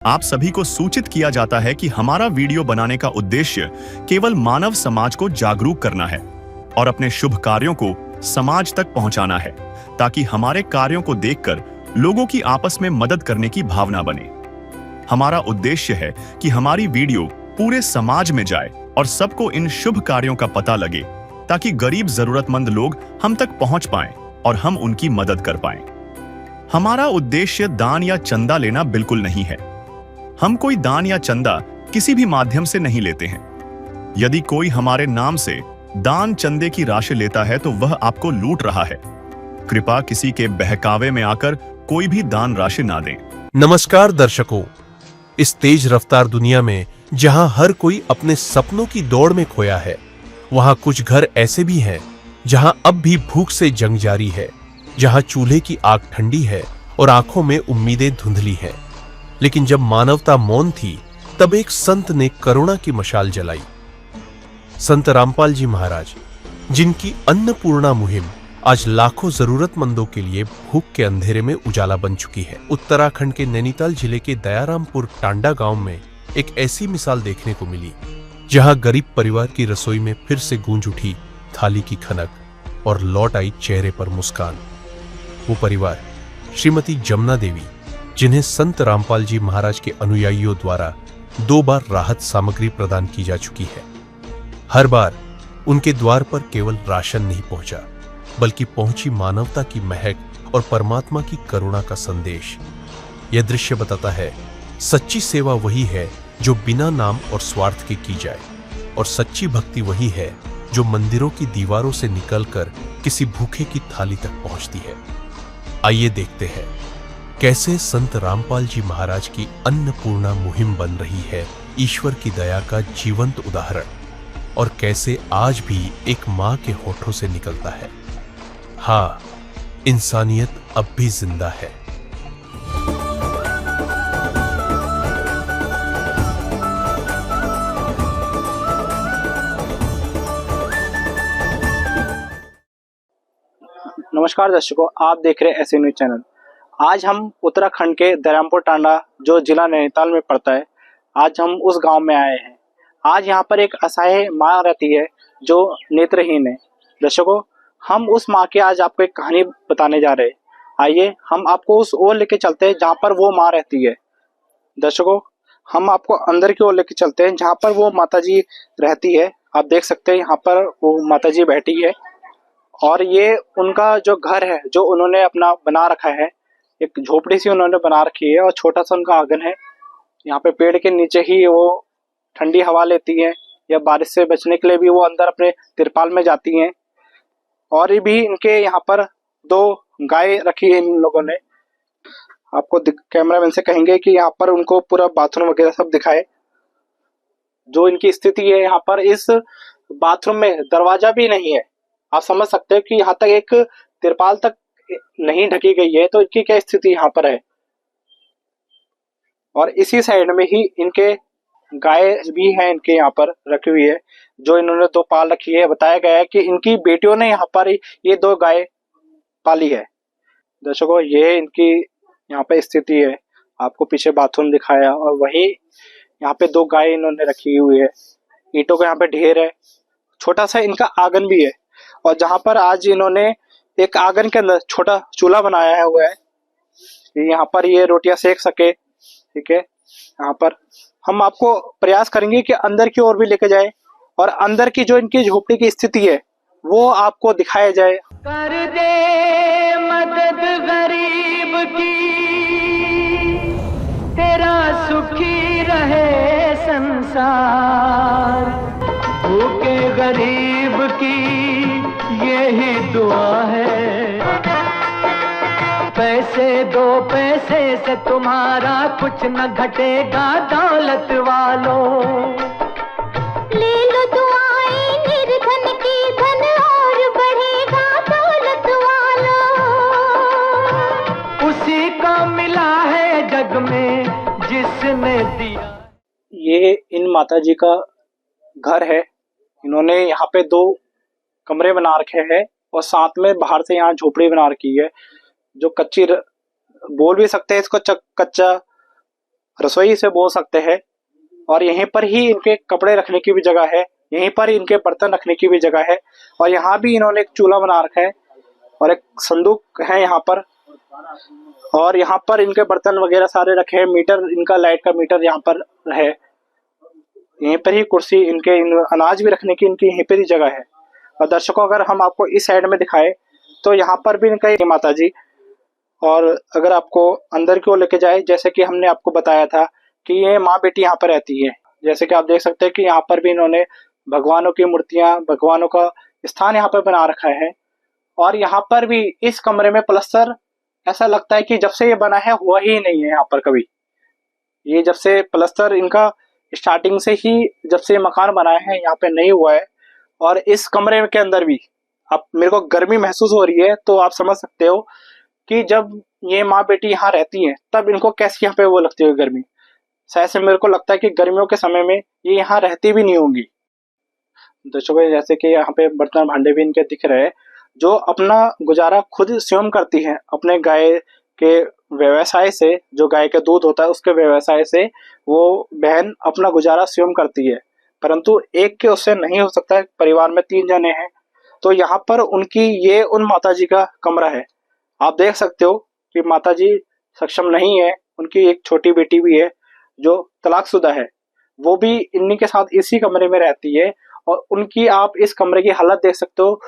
आप सभी को सूचित किया जाता है कि हमारा वीडियो बनाने का उद्देश्य केवल मानव समाज को जागरूक करना है और अपने शुभ कार्यों को समाज तक पहुंचाना है, ताकि हमारे कार्यों को देखकर लोगों की आपस में मदद करने की भावना बने। हमारा उद्देश्य है कि हमारी वीडियो पूरे समाज में जाए और सबको इन शुभ कार्यों का पता लगे, ताकि गरीब जरूरतमंद लोग हम तक पहुंच पाएं और हम उनकी मदद कर पाएं। हमारा उद्देश्य दान या चंदा लेना बिल्कुल नहीं है। हम कोई दान या चंदा किसी भी माध्यम से नहीं लेते हैं। यदि कोई हमारे नाम से दान चंदे की राशि लेता है तो वह आपको लूट रहा है। कृपया किसी के बहकावे में आकर कोई भी दान राशि ना दें। नमस्कार दर्शकों, इस तेज रफ्तार दुनिया में जहां हर कोई अपने सपनों की दौड़ में खोया है, वहां कुछ घर ऐसे भी हैं जहां अब भी भूख से जंग जारी है, जहां चूल्हे की आग ठंडी है और आंखों में उम्मीदें धुंधली हैं। लेकिन जब मानवता मौन थी, तब एक संत ने करुणा की मशाल जलाई। संत रामपाल जी महाराज, जिनकी अन्नपूर्णा मुहिम आज लाखों जरूरतमंदों के लिए भूख के अंधेरे में उजाला बन चुकी है। उत्तराखंड के नैनीताल जिले के दयारामपुर टांडा गांव में एक ऐसी मिसाल देखने को मिली, जहां गरीब परिवार की रसोई में फिर से गूंज उठी थाली की खनक और लौट आई चेहरे पर मुस्कान। वो परिवार श्रीमती जमुना देवी, जिन्हें संत रामपाल जी महाराज के अनुयायियों द्वारा 2 बार राहत सामग्री प्रदान की जा चुकी है। हर बार उनके द्वार पर केवल राशन नहीं पहुंचा, बल्कि पहुंची मानवता की महक और परमात्मा की करुणा का संदेश। यह दृश्य बताता है, सच्ची सेवा वही है जो बिना नाम और स्वार्थ के की जाए, और सच्ची भक्ति वही है जो मंदिरों की दीवारों से निकलकर किसी भूखे की थाली तक पहुंचती है। आइए देखते हैं कैसे संत रामपाल जी महाराज की अन्नपूर्णा मुहिम बन रही है ईश्वर की दया का जीवंत उदाहरण, और कैसे आज भी एक मां के होठों से निकलता है, हाँ, इंसानियत अब भी जिंदा है। नमस्कार दर्शकों, आप देख रहे हैं ऐसे न्यूज चैनल। आज हम उत्तराखंड के दयारामपुर टांडा, जो जिला नैनीताल में पड़ता है, आज हम उस गांव में आए हैं। आज यहां पर एक असहाय माँ रहती है जो नेत्रहीन है। दर्शकों, हम उस माँ की आज आपको एक कहानी बताने जा रहे हैं। आइए हम आपको उस ओर लेके चलते हैं जहाँ पर वो माँ रहती है। दर्शकों, हम आपको अंदर की ओर लेके चलते हैं जहाँ पर वो माता जी रहती है। आप देख सकते हैं यहाँ पर वो माता जी बैठी है, और ये उनका जो घर है जो उन्होंने अपना बना रखा है, एक झोपड़ी सी उन्होंने बना रखी है, और छोटा सा उनका आंगन है। यहाँ पे पेड़ के नीचे ही वो ठंडी हवा लेती हैं, या बारिश से बचने के लिए भी वो अंदर अपने तिरपाल में जाती हैं। और ये भी इनके यहाँ पर 2 गाय रखी है इन लोगों ने। आपको कैमरामैन से कहेंगे कि यहाँ पर उनको पूरा बाथरूम वगैरह सब दिखाए। जो इनकी स्थिति है, यहाँ पर इस बाथरूम में दरवाजा भी नहीं है। आप समझ सकते हो कि यहाँ तक एक तिरपाल तक नहीं ढकी गई है, तो इनकी क्या स्थिति यहाँ पर है। और इसी साइड में ही इनके गाय भी है, इनके यहाँ पर रखी हुई है, जो इन्होंने 2 पाल रखी है। बताया गया है कि इनकी बेटियों ने यहाँ पर ये 2 गाय पाली है। दर्शकों, ये इनकी यहाँ पे स्थिति है। आपको पीछे बाथरूम दिखाया, और वही यहाँ पे 2 गाय इन्होंने रखी हुई है। ईंटों का यहाँ पे ढेर है, छोटा सा इनका आंगन भी है, और जहां पर आज इन्होंने एक आंगन के अंदर छोटा चूल्हा बनाया हुआ है, यहाँ पर ये रोटियां सेक सके। ठीक है, यहाँ पर हम आपको प्रयास करेंगे कि अंदर की ओर भी लेके जाए, और अंदर की जो इनकी झोपड़ी की स्थिति है वो आपको दिखाया जाए। कर दे मदद गरीब की, तेरा सुखी रहे संसार। भूखे गरीब की यही दुआ है। पैसे दो, पैसे से तुम्हारा कुछ न घटेगा दौलत वालों। ले लो दुआएं निर्धन की, धन और बढ़ेगा दौलत वालों। उसी को मिला है जग में जिसने दिया। ये इन माता जी का घर है। इन्होंने यहाँ पे 2 कमरे बना रखे हैं, और साथ में बाहर से यहाँ झोपड़ी बना रखी है, जो कच्ची बोल भी सकते हैं इसको कच्चा रसोई से बोल सकते हैं। और यहीं पर ही इनके कपड़े रखने की भी जगह है, यहीं पर इनके बर्तन रखने की भी जगह है। और यहाँ भी इन्होंने एक चूल्हा बना रखा है और एक संदूक है यहाँ पर। और यहाँ पर इनके बर्तन वगैरह सारे रखे हैं। मीटर, इनका लाइट का मीटर यहाँ पर है। यहीं पर ही कुर्सी, इनके अनाज भी रखने की इनकी यहीं पर ही जगह है। और दर्शकों, अगर हम आपको इस साइड में दिखाए तो यहाँ पर भी इनका माता जी। और अगर आपको अंदर की ओर लेके जाए, जैसे कि हमने आपको बताया था कि ये माँ बेटी यहाँ पर रहती है। जैसे कि आप देख सकते हैं कि यहाँ पर भी इन्होंने भगवानों की मूर्तियां, भगवानों का स्थान यहाँ पर बना रखा है। और यहाँ पर भी इस कमरे में प्लस्तर ऐसा लगता है कि जब से ये बना है हुआ ही नहीं है यहाँ पर कभी। ये जब से प्लस्तर इनका स्टार्टिंग से ही, जब से मकान बनाया है यहाँ पे नहीं हुआ है। और इस कमरे के अंदर भी अब मेरे को गर्मी महसूस हो रही है, तो आप समझ सकते हो कि जब ये माँ बेटी यहाँ रहती हैं तब इनको कैसी यहाँ पे वो लगती है गर्मी। शायद से मेरे को लगता है कि गर्मियों के समय में ये यहाँ रहती भी नहीं होंगी। दर्शकों, जैसे कि यहाँ पे बर्तन भांडे भी इनके दिख रहे हैं, जो अपना गुजारा खुद स्वयं करती है अपने गाय के व्यवसाय से। जो गाय का दूध होता है उसके व्यवसाय से वो बहन अपना गुजारा स्वयं करती है। परंतु एक के उससे नहीं हो सकता है, परिवार में 3 जने हैं। तो यहाँ पर उनकी ये उन माताजी का कमरा है। आप देख सकते हो कि माताजी सक्षम नहीं है, उनकी एक छोटी बेटी भी है जो तलाकशुदा है, वो भी इन्हीं के साथ इसी कमरे में रहती है। और उनकी आप इस कमरे की हालत देख सकते हो।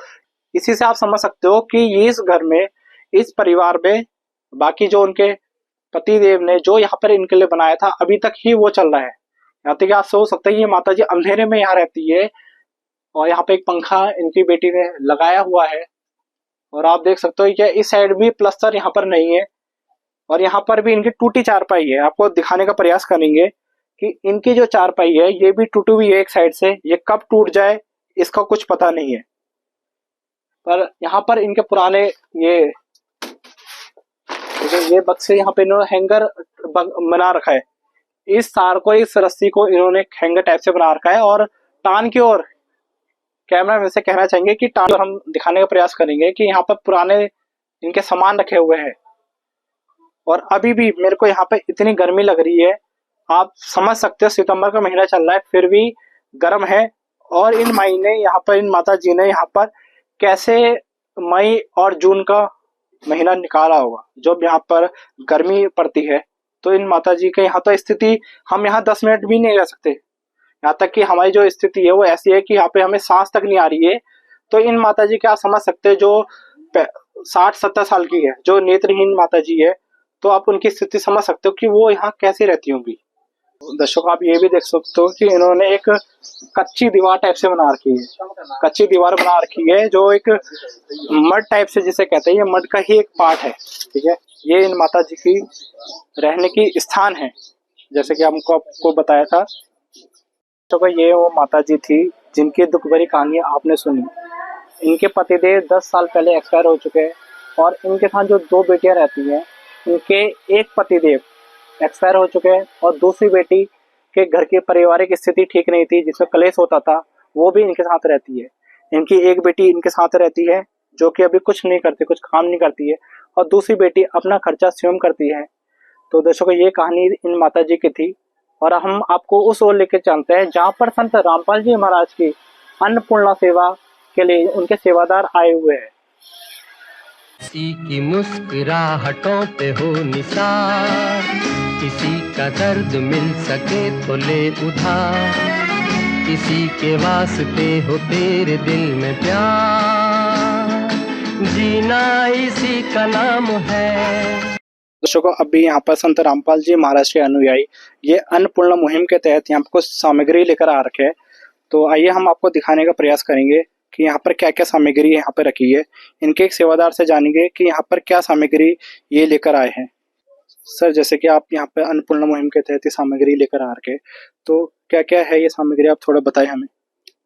इसी से आप समझ सकते हो कि ये इस घर में, इस परिवार में बाकी जो उनके पति देव ने जो यहाँ पर इनके लिए बनाया था अभी तक ही वो चल रहा है। यहाँ तक आप सोच सकते हैं ये माता जी अंधेरे में यहाँ रहती है। और यहाँ पे एक पंखा इनकी बेटी ने लगाया हुआ है। और आप देख सकते हो कि इस साइड भी प्लस्तर यहाँ पर नहीं है। और यहाँ पर भी इनकी टूटी चारपाई है। आपको दिखाने का प्रयास करेंगे कि इनकी जो चारपाई है ये भी टूटी हुई है एक साइड से। ये कब टूट जाए इसका कुछ पता नहीं है। पर यहाँ पर इनके पुराने ये बक्से यहाँ पे इन्होंने हैंगर बना रखा है। इस तार को, इस रस्सी को इन्होंने हैंगर टाइप से बना रखा है। और टान की ओर कैमरा में से कहना चाहेंगे कि टान हम दिखाने का प्रयास करेंगे कि यहाँ पर पुराने इनके सामान रखे हुए हैं। और अभी भी मेरे को यहाँ पे इतनी गर्मी लग रही है, आप समझ सकते हो सितंबर का महीना चल रहा है फिर भी गर्म है। और इन महीने यहाँ पर इन माता जी ने यहाँ पर कैसे मई और जून का महीना निकाला होगा जब यहाँ पर गर्मी पड़ती है। तो इन माता जी के यहाँ तो स्थिति, हम यहाँ 10 मिनट भी नहीं रह सकते। यहाँ तक कि हमारी जो स्थिति है वो ऐसी है कि यहाँ पे हमें सांस तक नहीं आ रही है। तो इन माता जी के आप समझ सकते हैं जो 60-70 साल की है, जो नेत्रहीन माता जी है, तो आप उनकी स्थिति समझ सकते हो कि वो यहाँ कैसे रहती होंगी। दर्शकों, आप ये भी देख सकते हो कि इन्होंने एक कच्ची दीवार टाइप से बना रखी है। कच्ची दीवार बना रखी है जो एक मड टाइप से जिसे कहते हैं, ये मड का ही एक पार्ट है। ठीक है, ये इन माता जी की रहने की स्थान है, जैसे कि हमको आपको बताया था। तो ये वो माता जी थी जिनकी दुख भरी कहानी आपने सुनी। इनके पतिदेव 10 साल पहले एक्सपायर हो चुके हैं। और इनके साथ जो 2 बेटियां रहती हैं, इनके एक पतिदेव एक्सपायर हो चुके हैं और दूसरी बेटी के घर की पारिवारिक स्थिति ठीक नहीं थी, जिसमें कलेश होता था, वो भी इनके साथ रहती है। इनकी एक बेटी इनके साथ रहती है जो कि अभी कुछ नहीं करती, कुछ काम नहीं करती है, और दूसरी बेटी अपना खर्चा स्वयं करती है। तो दर्शकों, ये कहानी इन माता जी की थी। और हम आपको उस ओर लेकर चलते हैं जहाँ पर संत रामपाल जी महाराज की अन्नपूर्णा सेवा के लिए उनके सेवादार आए हुए हैं। किसी की मुस्कुराहटों पे हो निसार, किसी का दर्द मिल सके तो ले उधार, किसी के वास्ते हो तेरे दिल में प्यार, जीना इसी का नाम है। दर्शकों, अभी यहाँ पर संत रामपाल जी महाराज के अनुयायी ये अन्नपूर्णा मुहिम के तहत यहाँ पर कुछ सामग्री लेकर आ रखे हैं। तो आइए हम आपको दिखाने का प्रयास करेंगे कि यहाँ पर क्या क्या सामग्री यहाँ पर रखी है। इनके एक सेवादार से जानेंगे कि यहाँ पर क्या सामग्री ये लेकर आए हैं। सर, जैसे कि आप यहाँ पे अन्नपूर्णा मुहिम के तहत सामग्री लेकर आ रखे, तो क्या क्या है ये सामग्री, आप थोड़ा बताएं हमें।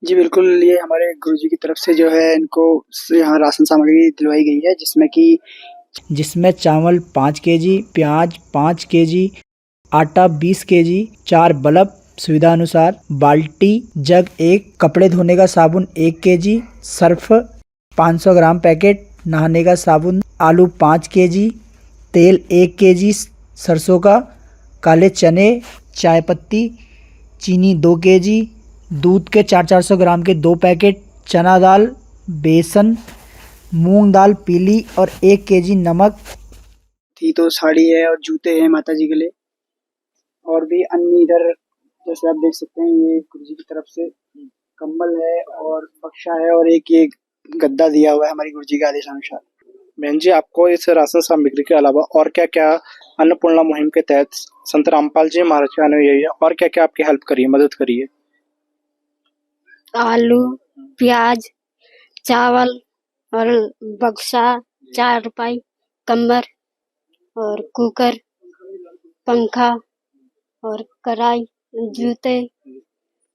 जी बिल्कुल, ये हमारे गुरुजी की तरफ से जो है इनको यहाँ राशन सामग्री दिलवाई गई है, जिसमें चावल 5 केजी, प्याज 5 केजी, आटा 20 केजी, 4 बल्ब सुविधा अनुसार, बाल्टी, जग 1, कपड़े धोने का साबुन 1 केजी, सर्फ 500 ग्राम पैकेट, नहाने का साबुन, आलू 5 केजी, तेल 1 केजी सरसों का, काले चने, चाय पत्ती, चीनी 2 केजी, दूध के 400 ग्राम के 2 पैकेट, चना दाल, बेसन, मूंग दाल पीली और 1 केजी नमक। थी तो साड़ी है और जूते हैं माता जी के लिए, और भी अन्य इधर जैसे आप देख सकते हैं ये गुरु जी की तरफ से कंबल है और बक्शा है और एक ये गद्दा दिया हुआ है हमारी गुरु जी के आदेशानुसार। बहन जी, आपको इस राशन सामग्री के अलावा और क्या क्या अन्नपूर्णा मुहिम के तहत संत रामपाल जी महाराज के अनुयायी है और क्या क्या आपकी हेल्प करी है, मदद करी है? आलू, प्याज, चावल और बक्सा, 4 रुपये, कम्बर और कुकर, पंखा और कढ़ाई, जूते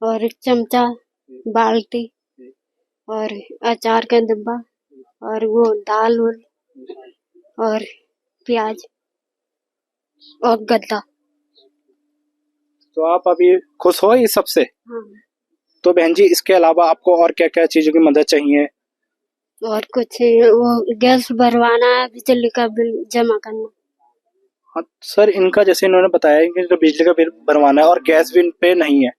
और चमचा, बाल्टी और अचार का डिब्बा और वो दाल और प्याज और गद्दा। तो आप अभी खुश हो इस सबसे? हाँ। तो बहन जी, इसके अलावा आपको और क्या क्या चीजों की मदद चाहिए? और कुछ वो गैस भरवाना है, बिजली का बिल जमा करना। हाँ सर, इनका जैसे इन्होंने बताया कि इनका बिजली का बिल भरवाना है और गैस भी इन पे नहीं है,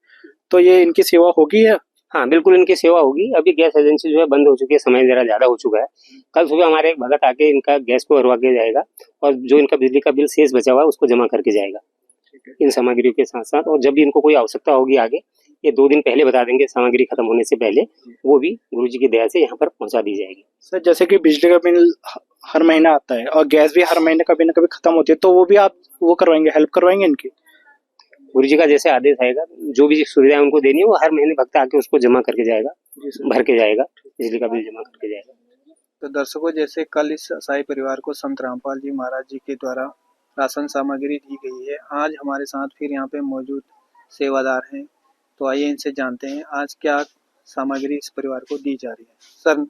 तो ये इनकी सेवा होगी है? हाँ बिल्कुल, इनकी सेवा होगी। अभी गैस एजेंसी जो है बंद हो चुकी है, समय जरा ज्यादा हो चुका है। कल सुबह हमारे एक भगत आके इनका गैस को भरवा के जाएगा और जो इनका बिजली का बिल शेष बचा हुआ है उसको जमा करके जाएगा इन सामग्रियों के साथ साथ। और जब भी इनको कोई आवश्यकता होगी आगे, ये 2 दिन पहले बता देंगे, सामग्री खत्म होने से पहले, वो भी गुरु जी की दया से यहाँ पर पहुंचा दी जाएगी। सर, जैसे कि बिजली का बिल हर महीना आता है और गैस भी हर महीने कभी ना कभी खत्म होती है, तो वो भी आप वो करवाएंगे, हेल्प करवाएंगे इनकी? गुरु जी का जैसे आदेश आएगा, जो भी सुविधाएं उनको देनी है वो हर महीने भक्त आके उसको जमा करके जाएगा, भर के जाएगा, बिजली का बिल जमा करके जाएगा। तो दर्शकों, जैसे कल इस साई परिवार को संत रामपाल जी महाराज जी के द्वारा राशन सामग्री दी गई है, आज हमारे साथ फिर यहाँ पे मौजूद सेवादार हैं, तो आइए इनसे जानते हैं आज क्या सामग्री इस परिवार को दी जा रही है। सर,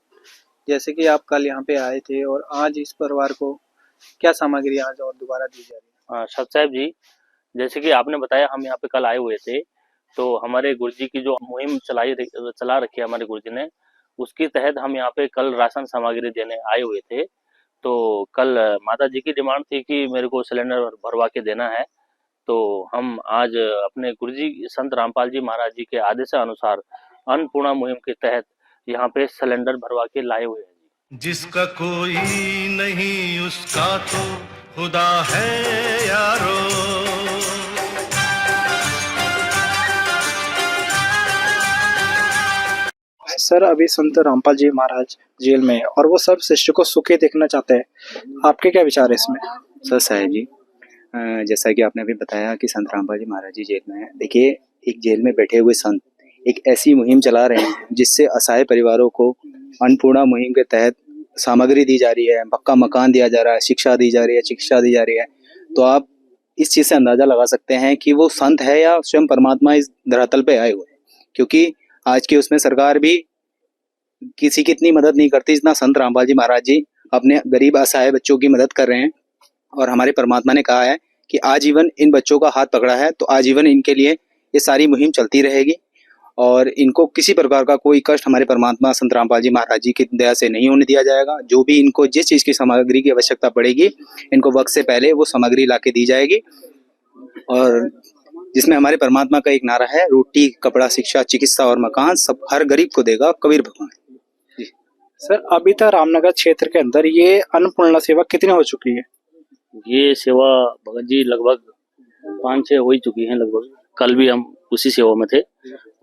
जैसे कि आप कल यहाँ पे आए थे और आज इस परिवार को क्या सामग्री आज और दोबारा दी जा रही है? सत साहब जी, जैसे कि आपने बताया, हम यहाँ पे कल आए हुए थे, तो हमारे गुरुजी की जो मुहिम चला रखी है हमारे गुरुजी ने, उसके तहत हम यहाँ पे कल राशन सामग्री देने आए हुए थे। तो कल माता जी की डिमांड थी कि मेरे को सिलेंडर भरवा के देना है, तो हम आज अपने गुरुजी संत रामपाल जी महाराज जी के आदेशानुसार अन्नपूर्णा मुहिम के तहत यहाँ पे सिलेंडर भरवा के लाए हुए हैं। जिसका कोई नहीं उसका तो खुदा है यारो। सर, अभी संत रामपाल जी महाराज जेल में है और वो सब शिष्य को सुखी देखना चाहते हैं, आपके क्या विचार है इसमें? सर साहब जी, जैसा कि आपने अभी बताया कि संत रामपाल जी महाराज जी जेल में है। देखिए, एक जेल में बैठे हुए संत एक ऐसी मुहिम चला रहे हैं जिससे असहाय परिवारों को अन्नपूर्णा मुहिम के तहत सामग्री दी जा रही है, पक्का मकान दिया जा रहा है, शिक्षा दी जा रही है, चिकित्सा दी जा रही है। तो आप इस चीज़ से अंदाजा लगा सकते हैं कि वो संत है या स्वयं परमात्मा इस धरातल पे आए हुए हैं, क्योंकि आज की उसमें सरकार भी किसी की इतनी मदद नहीं करती जितना संत रामपाल जी महाराज जी अपने गरीब असहाय बच्चों की मदद कर रहे हैं। और हमारे परमात्मा ने कहा है कि आजीवन इन बच्चों का हाथ पकड़ा है, तो आजीवन इनके लिए ये सारी मुहिम चलती रहेगी और इनको किसी प्रकार का कोई कष्ट हमारे परमात्मा संत रामपाल जी महाराज जी की दया से नहीं होने दिया जाएगा। जो भी इनको जिस चीज़ की सामग्री की आवश्यकता पड़ेगी, इनको वक्त से पहले वो सामग्री ला के दी जाएगी। और जिसमें हमारे परमात्मा का एक नारा है, रोटी, कपड़ा, शिक्षा, चिकित्सा और मकान सब हर गरीब को देगा कबीर भगवान। सर, अभी तक रामनगर क्षेत्र के अंदर ये अन्नपूर्णा सेवा कितनी हो चुकी है? ये सेवा भगत जी लगभग 5-6 हो ही चुकी है लगभग। कल भी हम उसी सेवा में थे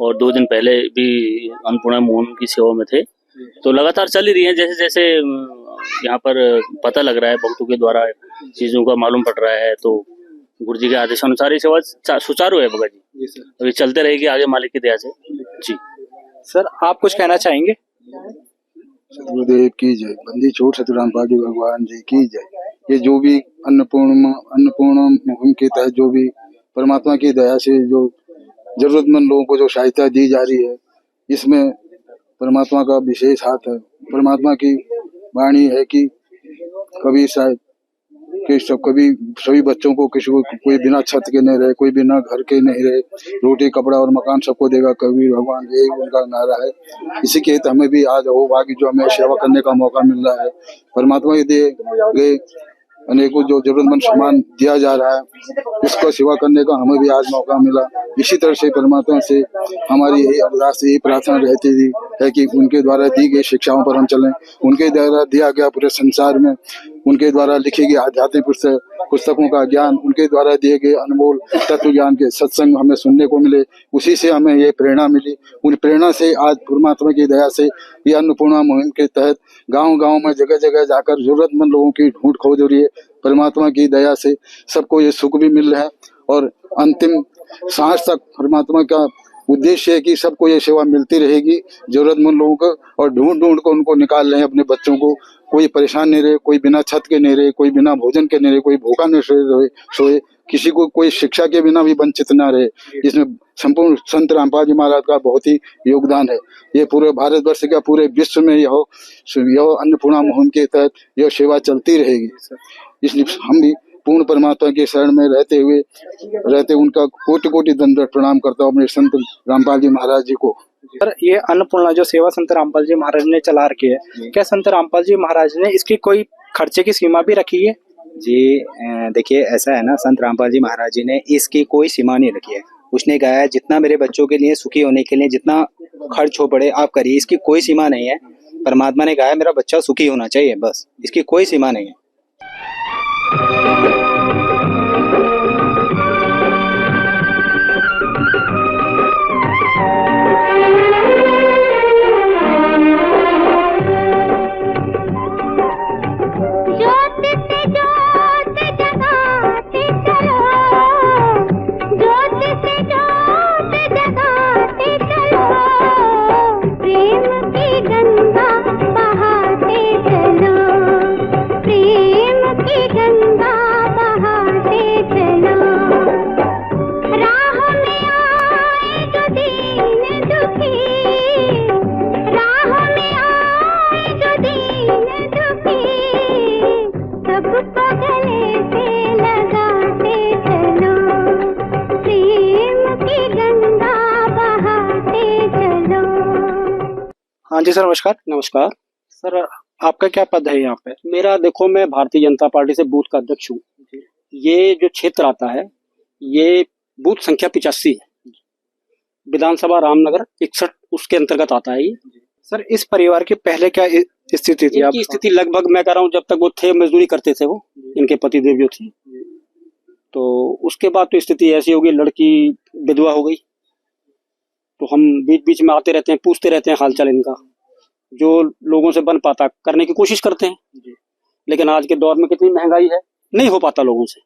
और 2 दिन पहले भी अन्नपूर्णा मुहिम की सेवा में थे। तो लगातार चल ही रही है, जैसे जैसे यहाँ पर पता लग रहा है, भक्तों के द्वारा चीजों का मालूम पड़ रहा है, तो गुरु जी के आदेशानुसार ये सेवा सुचारू है भगत जी, अभी चलते रहेगी आगे मालिक की दया से जी। सर, आप कुछ कहना चाहेंगे? गुरुदेव की जय, बंदी छोड़ सतराम रामपाल जी भगवान जी की जय। ये जो भी अन्नपूर्णा मुहिम के तहत जो भी परमात्मा की दया से जो जरूरतमंद लोगों को जो सहायता दी जा रही है, इसमें परमात्मा का विशेष हाथ है। परमात्मा की वाणी है कि कभी सभी बच्चों को, किसी को कोई बिना छत के नहीं रहे, कोई बिना घर के नहीं रहे, रोटी, कपड़ा और मकान सबको देगा कबीर भगवान, यही उनका नारा है। इसी के हमें भी आज हो भाग्य जो हमें सेवा करने का मौका मिल रहा है। परमात्मा के दिए गए अनेकों जो जरूरतमंद सामान दिया जा रहा है, इसको सेवा करने का हमें भी आज मौका मिला। इसी तरह से परमात्मा से हमारी यही अरदास, यही प्रार्थना रहती थी है कि उनके द्वारा दी गई शिक्षाओं पर हम चलें, उनके द्वारा दिया गया पूरे संसार में, उनके द्वारा लिखी गई आध्यात्मिक पुस्तकों का ज्ञान, उनके द्वारा दिए गए अनमोल तत्व ज्ञान के सत्संग हमें सुनने को मिले, उसी से हमें ये प्रेरणा मिली। उन प्रेरणा से आज परमात्मा की दया से ये अन्नपूर्णा मुहिम के तहत गांव-गांव में जगह जगह जाकर जरूरतमंद लोगों की ढूंढ खोज हो रही है। परमात्मा की दया से सबको ये सुख भी मिल रहा है और अंतिम सांस तक परमात्मा का उद्देश्य है कि सबको ये सेवा मिलती रहेगी, जरूरतमंद लोगों को, और ढूंढ ढूंढ को उनको निकाल रहे हैं अपने बच्चों को। कोई परेशान नहीं रहे, कोई बिना छत के नहीं रहे, कोई बिना भोजन के नहीं रहे, कोई भूखा नहीं सोए, किसी को कोई शिक्षा के बिना भी वंचित ना रहे। इसमें संपूर्ण संत रामपाल जी महाराज का बहुत ही योगदान है। ये पूरे भारतवर्ष का, पूरे विश्व में यह अन्नपूर्णा मुहिम के तहत यह सेवा चलती रहेगी। इसलिए हम भी पूर्ण परमात्मा के शरण में रहते उनका कोटि कोटि दंडवत प्रणाम करता हूँ अपने संत रामपाल जी महाराज जी को। सर, ये अन्नपूर्णा जो सेवा संत रामपाल जी महाराज ने चला रखी है, क्या संत रामपाल जी महाराज ने इसकी कोई खर्चे की सीमा भी रखी है? जी देखिए, ऐसा है ना, संत रामपाल जी महाराज जी ने इसकी कोई सीमा नहीं रखी है। उसने कहा है जितना मेरे बच्चों के लिए, सुखी होने के लिए जितना खर्च हो पड़े आप करिए, इसकी कोई सीमा नहीं है। परमात्मा ने कहा है मेरा बच्चा सुखी होना चाहिए, बस, इसकी कोई सीमा नहीं है। हाँ जी सर, नमस्कार। नमस्कार सर, आपका क्या पद है यहाँ पे? मेरा, देखो, मैं भारतीय जनता पार्टी से बूथ का अध्यक्ष हूँ। ये जो क्षेत्र आता है ये बूथ संख्या 85 है, विधानसभा रामनगर 61 उसके अंतर्गत आता है ये। सर, इस परिवार की पहले क्या स्थिति थी? इनकी स्थिति लगभग मैं कह रहा हूँ जब तक वो थे मजदूरी करते थे, वो इनके पति देव जो थे, तो उसके बाद तो स्थिति ऐसी हो गई, लड़की विधवा हो गई। तो हम बीच बीच में आते रहते हैं, पूछते रहते हैं हालचाल इनका, जो लोगों से बन पाता करने की कोशिश करते हैं, लेकिन आज के दौर में कितनी महंगाई है, नहीं हो पाता लोगों से।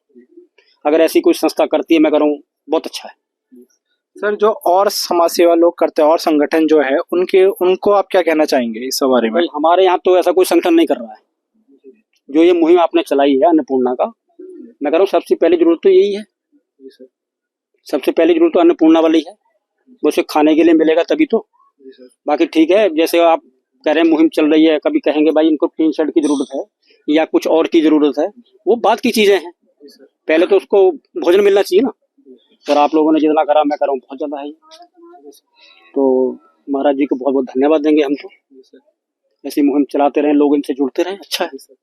अगर ऐसी कोई संस्था करती है, मैं कह रहा हूँ बहुत अच्छा है। सर, जो और समाज सेवा लोग करते हैं और संगठन जो है उनको आप क्या कहना चाहेंगे इस बारे में? हमारे यहाँ तो ऐसा कोई संगठन नहीं कर रहा है। जो ये मुहिम आपने चलाई है अन्नपूर्णा का, मैं कह रहा हूँ सबसे पहली जरूरत तो यही है, सबसे पहली जरूरत तो अन्नपूर्णा वाली है। उसे खाने के लिए मिलेगा तभी तो, बाकी ठीक है। जैसे आप कह रहे हैं मुहिम चल रही है, कभी कहेंगे भाई इनको टीन शेड की जरूरत है या कुछ और की जरूरत है, वो बात की चीजें हैं। पहले तो उसको भोजन मिलना चाहिए ना। और आप लोगों ने जितना करा, मैं कह रहा हूँ बहुत ज्यादा है। तो महाराज जी को बहुत बहुत धन्यवाद देंगे हम तो। ऐसी मुहिम चलाते रहें, लोग इनसे जुड़ते रहें, अच्छा है।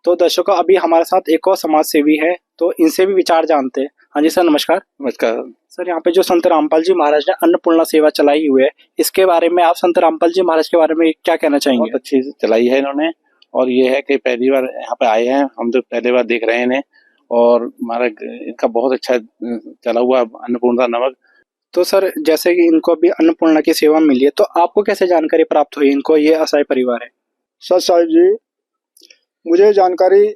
तो दर्शकों, अभी हमारे साथ एक और समाज सेवी है, तो इनसे भी विचार जानते हैं। हाँ जी सर, नमस्कार। नमस्कार सर, यहाँ पे जो संत रामपाल जी महाराज ने अन्नपूर्णा सेवा चलाई हुई है, इसके बारे में आप संत रामपाल जी महाराज के बारे में क्या कहना चाहेंगे? बहुत अच्छी चलाई है इन्होंने, और ये है कि पहली बार यहाँ पे आए हैं, हम तो पहली बार देख रहे हैं, और हमारा इनका बहुत अच्छा चला हुआ अन्नपूर्णा नमक। तो सर, जैसे कि इनको अभी अन्नपूर्णा की सेवा मिली है, तो आपको कैसे जानकारी प्राप्त हुई इनको ये असहाय परिवार है? सर साहिब जी, मुझे जानकारी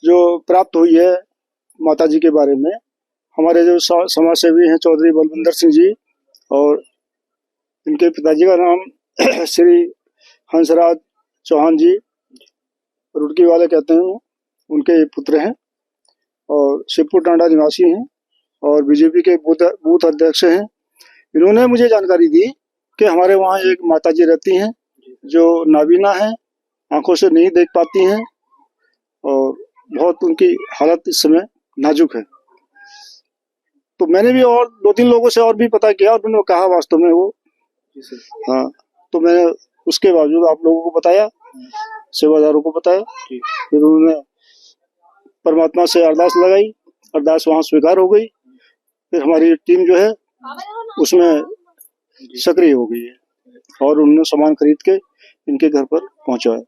जो प्राप्त हुई है माता जी के बारे में, हमारे जो समाज सेवी हैं चौधरी बलविंदर सिंह जी, और इनके पिताजी का नाम श्री हंसराज चौहान जी, रुड़की वाले कहते हैं, उनके पुत्र हैं और शिवपुर टांडा निवासी हैं और बीजेपी के बूथ अध्यक्ष हैं। इन्होंने मुझे जानकारी दी कि हमारे वहाँ एक माता जी रहती हैं जो नाबीना है, आंखों से नहीं देख पाती हैं और बहुत उनकी हालत इस समय नाजुक है। तो मैंने भी और 2-3 लोगों से और भी पता किया और उन्होंने कहा वास्तव में वो, हाँ, तो मैंने उसके बावजूद आप लोगों को बताया सेवादारों को बताया। फिर उन्होंने परमात्मा से अरदास लगाई, अरदास वहाँ स्वीकार हो गई। फिर हमारी टीम जो है उसमें सक्रिय हो गई है और उन्होंने सामान खरीद के इनके घर पर पहुंचाया।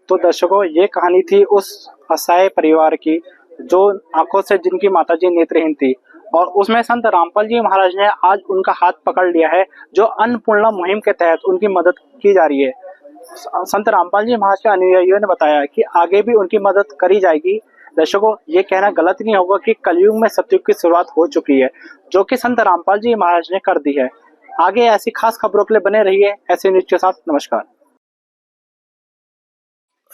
तो दर्शकों, ये कहानी थी उस असहाय परिवार की जो आंखों से जिनकी माताजी नेत्रहीन थी, और उसमें संत रामपाल जी महाराज ने आज उनका हाथ पकड़ लिया है, जो अन्नपूर्णा मुहिम के तहत उनकी मदद की जा रही है। संत रामपाल जी महाराज के अनुयायियों ने बताया कि आगे भी उनकी मदद करी जाएगी। दर्शकों, ये कहना गलत नहीं होगा कि कलयुग में सतयुग की शुरुआत हो चुकी है, जो कि संत रामपाल जी महाराज ने कर दी है। आगे ऐसी खास खबरों के लिए बने रहिए ऐसे न्यूज के साथ। नमस्कार।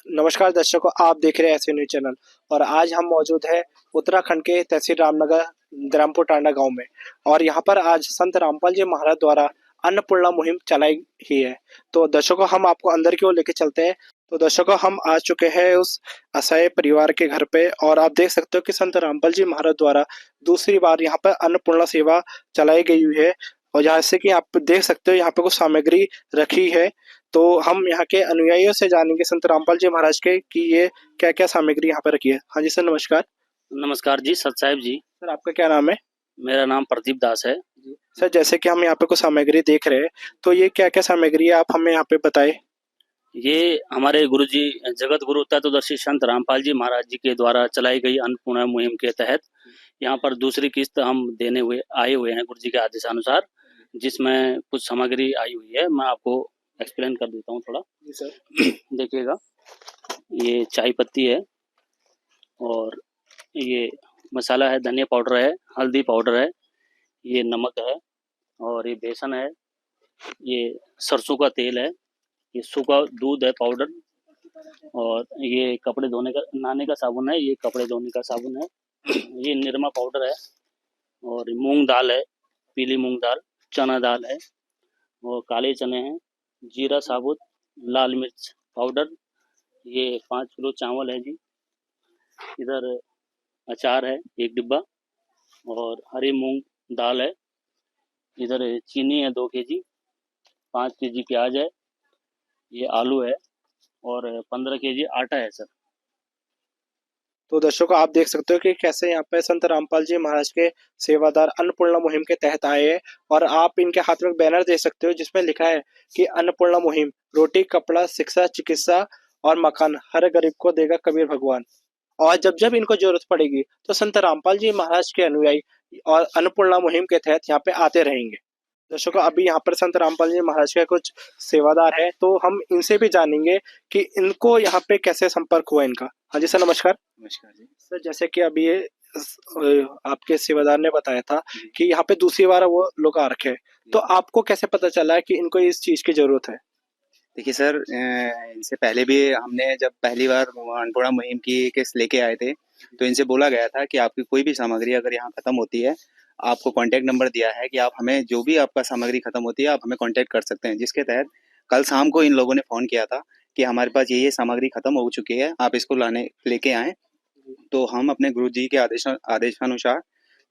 नमस्कार दर्शकों, आप देख रहे हैं ऐसे न्यूज चैनल, और आज हम मौजूद है उत्तराखंड के तहसील रामनगर धरमपुर टांडा गांव में, और यहाँ पर आज संत रामपाल जी महाराज द्वारा अन्नपूर्णा मुहिम चलाई ही है। तो दर्शकों, हम आपको अंदर की ओर लेके चलते हैं। तो दर्शकों, हम आ चुके हैं उस असहाय परिवार के घर पे, और आप देख सकते हो कि संत रामपाल जी महाराज द्वारा दूसरी बार यहाँ पर अन्नपूर्णा सेवा चलाई गई हुई है। और जैसे कि आप देख सकते हो यहाँ पे कुछ सामग्री रखी है, तो हम यहाँ के अनुयायियों से जानेंगे संत रामपाल जी महाराज के कि ये क्या क्या सामग्री यहाँ पे रखी है। हाँ जी सर, नमस्कार। नमस्कार जी, सत साहिब जी। सर, आपका क्या नाम है? मेरा नाम प्रदीप दास है। सर, जैसे कि हम यहाँ पे कुछ सामग्री देख रहे हैं, तो ये क्या क्या सामग्री है, आप हमें यहाँ पे बताएं। ये हमारे गुरुजी जगत गुरु तत्वदर्शी संत रामपाल जी महाराज जी के द्वारा चलाई गई अन्नपूर्णा मुहिम के तहत यहाँ पर दूसरी किस्त हम देने हुए आए हुए हैं गुरुजी के आदेशानुसार, जिसमें कुछ सामग्री आई हुई है। मैं आपको एक्सप्लेन कर देता हूँ थोड़ा। देखिएगा, ये चाय पत्ती है, और ये मसाला है, धनिया पाउडर है, हल्दी पाउडर है, ये नमक है, और ये बेसन है, ये सरसों का तेल है, ये सूखा दूध है पाउडर, और ये कपड़े धोने का नहाने का साबुन है, ये कपड़े धोने का साबुन है, ये निरमा पाउडर है, और मूंग दाल है, पीली मूंग दाल, चना दाल है, और काले चने हैं, जीरा साबुत, लाल मिर्च पाउडर, ये 5 किलो चावल है जी, इधर अचार है 1 डिब्बा, और हरी मूंग दाल है, इधर चीनी है 2 केजी, 5 केजी प्याज है, ये आलू है, और 15 केजी आटा है सर। तो दर्शकों, आप देख सकते हो कि कैसे यहाँ पे संत रामपाल जी महाराज के सेवादार अन्नपूर्णा मुहिम के तहत आए हैं, और आप इनके हाथ में बैनर देख सकते हो जिसमें लिखा है कि अन्नपूर्णा मुहिम, रोटी कपड़ा शिक्षा चिकित्सा और मकान हर गरीब को देगा कबीर भगवान। और जब जब इनको जरूरत पड़ेगी तो संत रामपाल जी महाराज के अनुयायी और अन्नपूर्णा मुहिम के तहत यहाँ पे आते रहेंगे। दर्शकों, अभी यहाँ पर संत रामपाल जी महाराज के कुछ सेवादार हैं, तो हम इनसे भी जानेंगे कि इनको यहाँ पे कैसे संपर्क हुआ इनका। हाँ जी सर, नमस्कार। नमस्कार जी। सर, जैसे कि अभी ये आपके सेवादार ने बताया था कि यहाँ पे दूसरी बार वो लोग आ रखे हैं, तो आपको कैसे पता चला कि इनको इस चीज की जरूरत है? देखिए सर, इनसे पहले भी हमने जब पहली बार अन्नपूर्णा मुहिम की केस लेके आए थे, तो इनसे बोला गया था कि आपकी कोई भी सामग्री अगर यहाँ खत्म होती है, आपको कांटेक्ट नंबर दिया है कि आप हमें जो भी आपका सामग्री खत्म होती है आप हमें कांटेक्ट कर सकते हैं। जिसके तहत कल शाम को इन लोगों ने फ़ोन किया था कि हमारे पास ये सामग्री खत्म हो चुकी है, आप इसको लेके आएँ। तो हम अपने गुरु जी के आदेशानुसार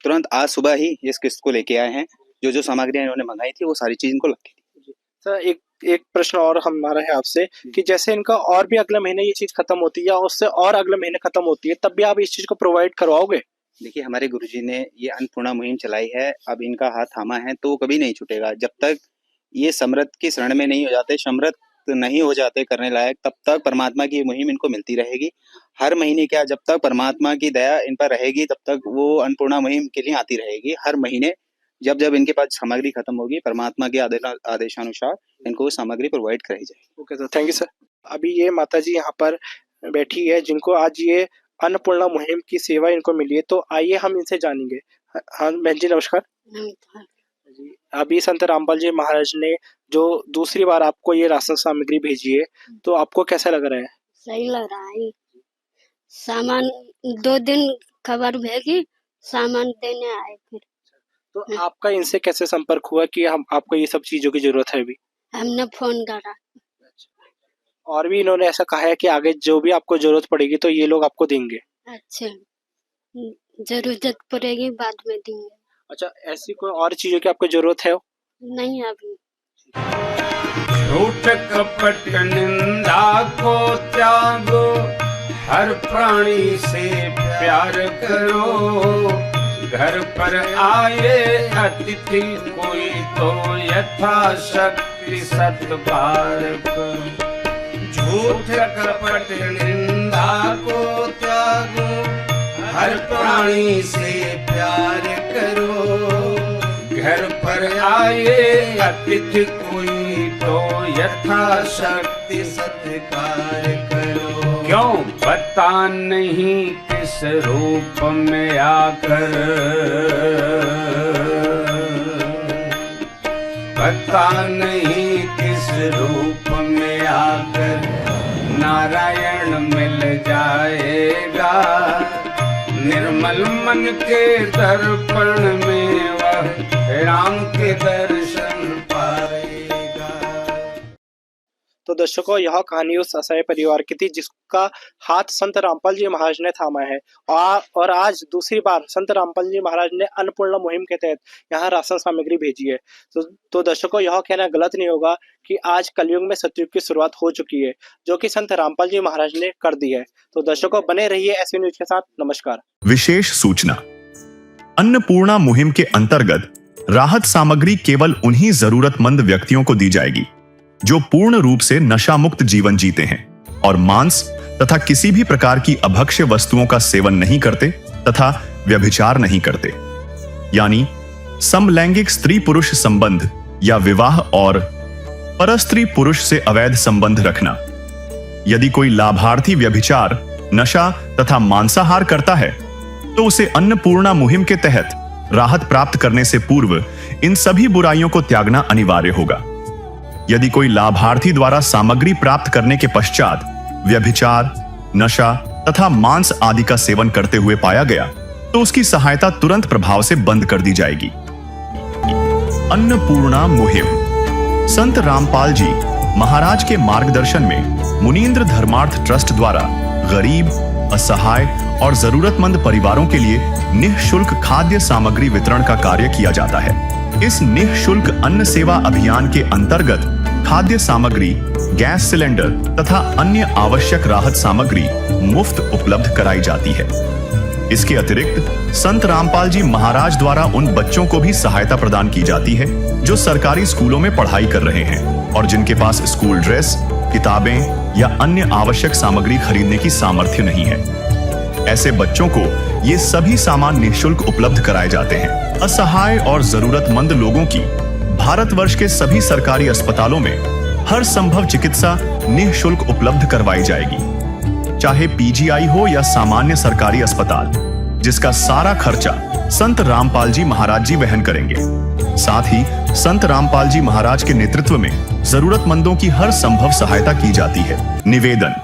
तुरंत आज सुबह ही इस किस्त को लेके आए हैं। जो सामग्री इन्होंने मंगाई थी वो सारी चीज़ इनको लगी थी। सर, एक प्रश्न और हमारा है आपसे कि जैसे इनका और भी अगले महीने ये चीज खत्म होती है या उससे और अगले महीने खत्म होती है, तब भी आप इस चीज को प्रोवाइड करवाओगे? देखिए, हमारे गुरुजी ने ये अन्नपूर्णा मुहिम चलाई है, अब इनका हाथ थामा है तो कभी नहीं छूटेगा। जब तक ये समृद्ध की शरण में नहीं हो जाते, समृद्ध नहीं हो जाते करने लायक, तब तक परमात्मा की मुहिम इनको मिलती रहेगी। हर महीने क्या, जब तक परमात्मा की दया इन पर रहेगी तब तक वो अन्नपूर्णा मुहिम के लिए आती रहेगी। हर महीने जब जब इनके पास सामग्री खत्म होगी, परमात्मा के आदेशानुसार इनको सामग्री प्रोवाइड कराई जाएगी। Okay sir, thank you sir. अभी ये माता जी यहाँ पर बैठी है जिनको आज ये अन्नपूर्णा मुहिम की सेवा इनको मिली है, तो आइए हम इनसे जानेंगे। हाँ बहन जी, नमस्कार। जी, अभी संत रामपाल जी महाराज ने जो दूसरी बार आपको ये राशन सामग्री भेजी है, तो आपको कैसा लग रहा है? सही लग रहा है। सामान 2 दिन खबर भेजी, सामान देने आए। फिर तो आपका इनसे कैसे संपर्क हुआ कि हम आपको ये सब चीजों की जरूरत है? अभी हमने फोन करा। और भी इन्होंने ऐसा कहा है कि आगे जो भी आपको जरूरत पड़ेगी तो ये लोग आपको देंगे। अच्छा, जरूरत पड़ेगी बाद में देंगे। अच्छा, ऐसी कोई और चीजों की आपको जरूरत है? नहीं अभी। झूठ कपट निंदा को त्यागो, हर प्राणी से प्यार करो। घर पर आए अतिथि कोई तो यथाशक्ति सत्कार करो। झूठ कपट निंदा को त्यागो, हर प्राणी से प्यार करो। घर पर आए अतिथि कोई तो यथाशक्ति सत्कार करो। क्यों पता नहीं किस रूप में आकर, पता नहीं किस रूप में आकर नारायण मिल जाएगा। निर्मल मन के दर्पण में वह राम के दर्शन पाएगा। तो दर्शकों, यह कहानी उस असहाय परिवार की थी जिसका हाथ संत रामपाल जी महाराज ने थामा है। और आज दूसरी बार संत रामपाल जी महाराज ने अन्नपूर्णा मुहिम के तहत यहाँ राशन सामग्री भेजी है। तो दर्शकों, यह कहना गलत नहीं होगा कि आज कलयुग में सतयुग की शुरुआत हो चुकी है, जो कि संत रामपाल जी महाराज ने कर दी है। तो दर्शकों, बने रहिए ऐसे न्यूज के साथ। नमस्कार। विशेष सूचना, अन्नपूर्णा मुहिम के अंतर्गत राहत सामग्री केवल उन्हीं जरूरतमंद व्यक्तियों को दी जाएगी जो पूर्ण रूप से नशा मुक्त जीवन जीते हैं और मांस तथा किसी भी प्रकार की अभक्ष्य वस्तुओं का सेवन नहीं करते तथा व्यभिचार नहीं करते, यानी समलैंगिक स्त्री पुरुष संबंध या विवाह और परस्त्री पुरुष से अवैध संबंध रखना। यदि कोई लाभार्थी व्यभिचार, नशा तथा मांसाहार करता है तो उसे अन्नपूर्णा मुहिम के तहत राहत प्राप्त करने से पूर्व इन सभी बुराइयों को त्यागना अनिवार्य होगा। यदि कोई लाभार्थी द्वारा सामग्री प्राप्त करने के पश्चात व्यभिचार, नशा तथा मांस आदि का सेवन करते हुए पाया गया तो उसकी सहायता तुरंत प्रभाव से बंद कर दी जाएगी। अन्नपूर्णा मुहिम संत रामपाल जी महाराज के मार्गदर्शन में मुनींद्र धर्मार्थ ट्रस्ट द्वारा गरीब, असहाय और जरूरतमंद परिवारों के लिए निःशुल्क खाद्य सामग्री वितरण का कार्य किया जाता है। इस निःशुल्क अन्न सेवा अभियान के अंतर्गत खाद्य सामग्री, गैस सिलेंडर तथा अन्य आवश्यक राहत सामग्री मुफ्त उपलब्ध कराई जाती है। इसके अतिरिक्त संत रामपाल जी महाराज द्वारा उन बच्चों को भी सहायता प्रदान की जाती है जो सरकारी स्कूलों में पढ़ाई कर रहे हैं और जिनके पास स्कूल ड्रेस, किताबें या अन्य आवश्यक सामग्री खरीदने की सामर्थ्य नहीं है। ऐसे बच्चों को ये सभी सामान निःशुल्क उपलब्ध कराए जाते हैं। असहाय और जरूरतमंद लोगों की भारतवर्ष के सभी सरकारी अस्पतालों में हर संभव चिकित्सा निःशुल्क उपलब्ध करवाई जाएगी, चाहे पीजीआई हो या सामान्य सरकारी अस्पताल, जिसका सारा खर्चा संत रामपाल जी महाराज जी वहन करेंगे। साथ ही संत रामपाल जी महाराज के नेतृत्व में जरूरतमंदों की हर संभव सहायता की जाती है। निवेदन,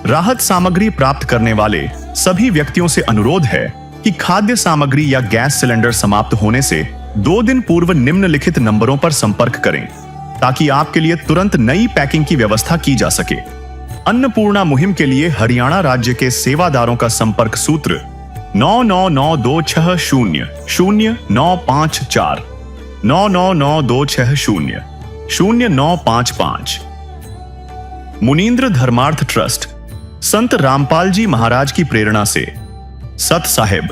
राहत सामग्री प्राप्त करने वाले सभी व्यक्तियों से अनुरोध है कि खाद्य सामग्री या गैस सिलेंडर समाप्त होने से 2 दिन पूर्व निम्नलिखित नंबरों पर संपर्क करें ताकि आपके लिए तुरंत नई पैकिंग की व्यवस्था की जा सके। अन्नपूर्णा मुहिम के लिए हरियाणा राज्य के सेवादारों का संपर्क सूत्र 9992600954 9992600955। मुनींद्र धर्मार्थ ट्रस्ट संत रामपाल जी महाराज की प्रेरणा से सत साहिब